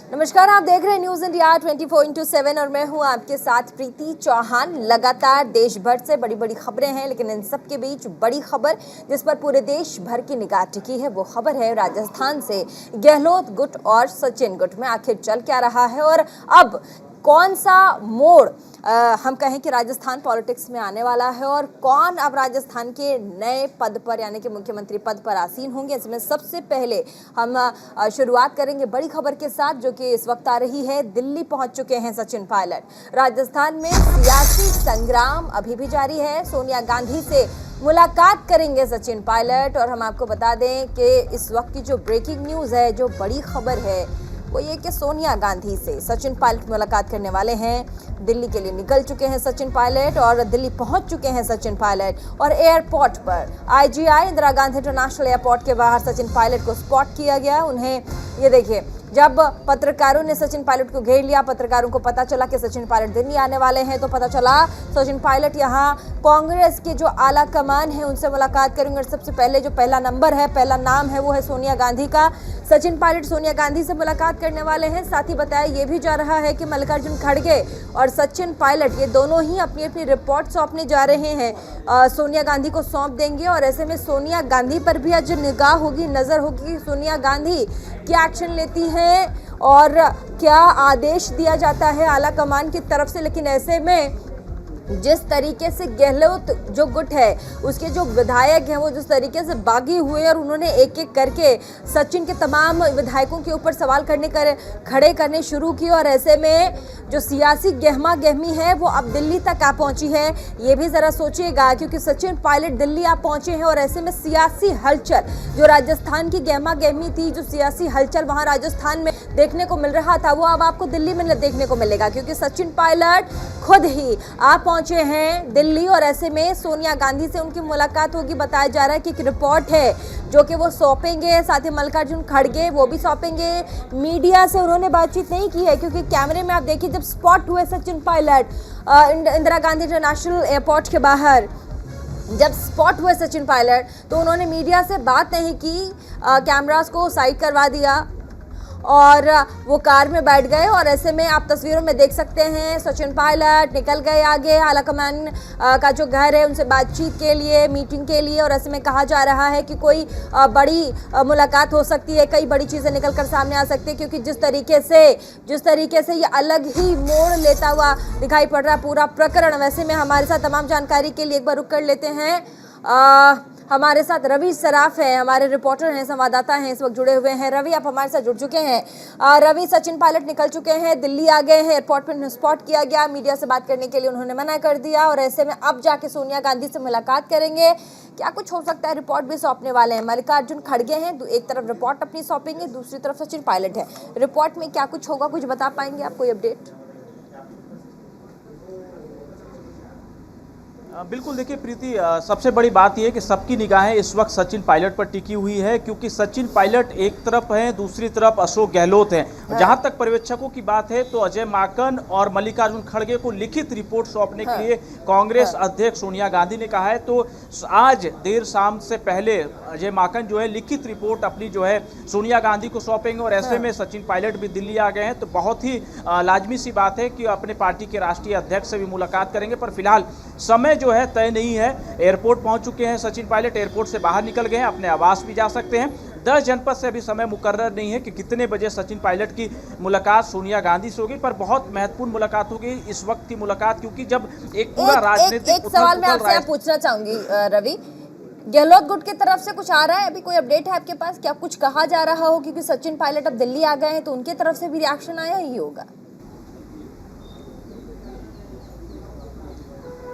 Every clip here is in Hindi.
नमस्कार, आप देख रहे हैं न्यूज इंडिया 24/7 और मैं हूं आपके साथ प्रीति चौहान। लगातार देश भर से बड़ी बड़ी खबरें हैं, लेकिन इन सब के बीच बड़ी खबर जिस पर पूरे देश भर की निगाह टिकी है वो खबर है राजस्थान से गहलोत गुट और सचिन गुट में आखिर चल क्या रहा है और अब कौन सा मोड़ हम कहें कि राजस्थान पॉलिटिक्स में आने वाला है और कौन अब राजस्थान के नए पद पर यानी कि मुख्यमंत्री पद पर आसीन होंगे। इसमें सबसे पहले हम शुरुआत करेंगे बड़ी खबर के साथ जो कि इस वक्त आ रही है। दिल्ली पहुंच चुके हैं सचिन पायलट। राजस्थान में सियासी संग्राम अभी भी जारी है। सोनिया गांधी से मुलाकात करेंगे सचिन पायलट और हम आपको बता दें कि इस वक्त की जो ब्रेकिंग न्यूज़ है, जो बड़ी खबर है वो ये कि सोनिया गांधी से सचिन पायलट मुलाकात करने वाले हैं। दिल्ली के लिए निकल चुके हैं सचिन पायलट और दिल्ली पहुंच चुके हैं सचिन पायलट और एयरपोर्ट पर IGI Indira Gandhi international airport के बाहर सचिन पायलट को स्पॉट किया गया। उन्हें ये देखिए, जब पत्रकारों ने सचिन पायलट को घेर लिया, पत्रकारों को पता चला कि सचिन पायलट दिल्ली आने वाले हैं, तो पता चला सचिन पायलट यहाँ कांग्रेस के जो आला कमान है उनसे मुलाकात करेंगे। और सबसे पहले जो पहला नंबर है, पहला नाम है वो है सोनिया गांधी का। सचिन पायलट सोनिया गांधी से मुलाकात करने वाले हैं। साथ ही बताया ये भी जा रहा है कि मल्लिकार्जुन खड़गे और सचिन पायलट ये दोनों ही अपनी अपनी रिपोर्ट सौंपने जा रहे हैं, सोनिया गांधी को सौंप देंगे। और ऐसे में सोनिया गांधी पर भी आज निगाह होगी, नजर होगी कि सोनिया गांधी क्या एक्शन लेती है और क्या आदेश दिया जाता है आला कमान की तरफ से। लेकिन ऐसे में जिस तरीके से गहलोत जो गुट है उसके जो विधायक हैं वो जिस तरीके से बागी हुए और उन्होंने एक एक करके सचिन के तमाम विधायकों के ऊपर सवाल खड़े करने शुरू किए और ऐसे में जो सियासी गहमा गहमी है वो अब दिल्ली तक आ पहुंची है। ये भी ज़रा सोचिएगा क्योंकि सचिन पायलट दिल्ली आ पहुंचे हैं और ऐसे में सियासी हलचल जो राजस्थान की गहमा गहमी थी, जो सियासी हलचल वहां राजस्थान में देखने को मिल रहा था वो अब आपको दिल्ली में देखने को मिलेगा क्योंकि सचिन पायलट खुद ही आ पहुंचे हैं दिल्ली और ऐसे में सोनिया गांधी से उनकी मुलाकात होगी। बताया जा रहा है कि एक रिपोर्ट है जो कि वो सौंपेंगे, साथ ही मल्लिकार्जुन खड़गे वो भी सौंपेंगे। मीडिया से उन्होंने बातचीत नहीं की है क्योंकि कैमरे में आप देखिए जब स्पॉट हुए सचिन पायलट इंदिरा गांधी इंटरनेशनल एयरपोर्ट के बाहर, जब स्पॉट हुए सचिन पायलट तो उन्होंने मीडिया से बात नहीं की, कैमरास को साइड करवा दिया और वो कार में बैठ गए। और ऐसे में आप तस्वीरों में देख सकते हैं सचिन पायलट निकल गए आगे आला कमान का जो घर है उनसे बातचीत के लिए, मीटिंग के लिए। और ऐसे में कहा जा रहा है कि कोई बड़ी मुलाकात हो सकती है, कई बड़ी चीज़ें निकल कर सामने आ सकती है क्योंकि जिस तरीके से ये अलग ही मोड़ लेता हुआ दिखाई पड़ रहा है पूरा प्रकरण। वैसे में हमारे साथ तमाम जानकारी के लिए एक बार रुक कर लेते हैं। हमारे साथ रवि सराफ है, हमारे रिपोर्टर हैं, संवाददाता हैं, इस वक्त जुड़े हुए हैं। रवि, आप हमारे साथ जुड़ चुके हैं। रवि, सचिन पायलट निकल चुके हैं, दिल्ली आ गए हैं, एयरपोर्ट पर स्पॉट किया गया, मीडिया से बात करने के लिए उन्होंने मना कर दिया और ऐसे में अब जाके सोनिया गांधी से मुलाकात करेंगे। क्या कुछ हो सकता है? रिपोर्ट भी सौंपने वाले हैं। मल्लिकार्जुन खड़गे हैं, एक तरफ रिपोर्ट अपनी सौंपेंगे, दूसरी तरफ सचिन पायलट है। रिपोर्ट में क्या कुछ होगा, कुछ बता पाएंगे आप, कोई अपडेट? बिल्कुल, देखिए प्रीति, सबसे बड़ी बात यह है कि सबकी निगाहें इस वक्त सचिन पायलट पर टिकी हुई है क्योंकि सचिन पायलट एक तरफ हैं, दूसरी तरफ अशोक गहलोत हैं। जहां तक पर्यवेक्षकों की बात है तो अजय माकन और मल्लिकार्जुन खड़गे को लिखित रिपोर्ट सौंपने के लिए कांग्रेस अध्यक्ष सोनिया गांधी ने कहा है। तो आज देर शाम से पहले अजय माकन जो है लिखित रिपोर्ट अपनी जो है सोनिया गांधी को सौंपेंगे और ऐसे में सचिन पायलट भी दिल्ली आ गए हैं तो बहुत ही लाजमी सी बात है कि अपने पार्टी के राष्ट्रीय अध्यक्ष से भी मुलाकात करेंगे। पर फिलहाल समय जो है तय नहीं है। एयरपोर्ट पहुंच चुके हैं सचिन पायलट, एयरपोर्ट से बाहर निकल गए हैं, अपने आवास भी जा सकते हैं। 10 जनपद से अभी समय मुकर्रर नहीं है कि कितने बजे सचिन पायलट की मुलाकात सोनिया गांधी से होगी, पर बहुत महत्वपूर्ण मुलाकात होगी इस वक्त की मुलाकात क्योंकि जब एक पूरा राजनीतिक एक सवाल मैं आपसे पूछना चाहूंगी रवि, गहलोत गुट की तरफ से कुछ आ रहा है, अभी कोई अपडेट है आपके पास? क्या कुछ कहा जा रहा हो क्योंकि सचिन पायलट अब दिल्ली आ गए हैं तो उनकी तरफ से भी रिएक्शन आया ही होगा?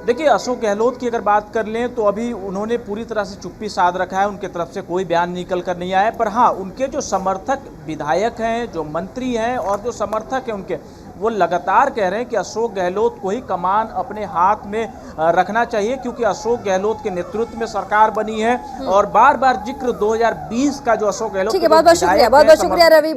देखिए, अशोक गहलोत की अगर बात कर लें तो अभी उन्होंने पूरी तरह से चुप्पी साध रखा है, उनके तरफ से कोई बयान निकल कर नहीं आया। पर हाँ, उनके जो समर्थक विधायक हैं, जो मंत्री हैं और जो समर्थक हैं उनके, वो लगातार कह रहे हैं कि अशोक गहलोत को ही कमान अपने हाथ में रखना चाहिए क्योंकि अशोक गहलोत के नेतृत्व में सरकार बनी है और बार बार जिक्र 2020 का जो अशोक गहलोत, बहुत बहुत शुक्रिया रवि।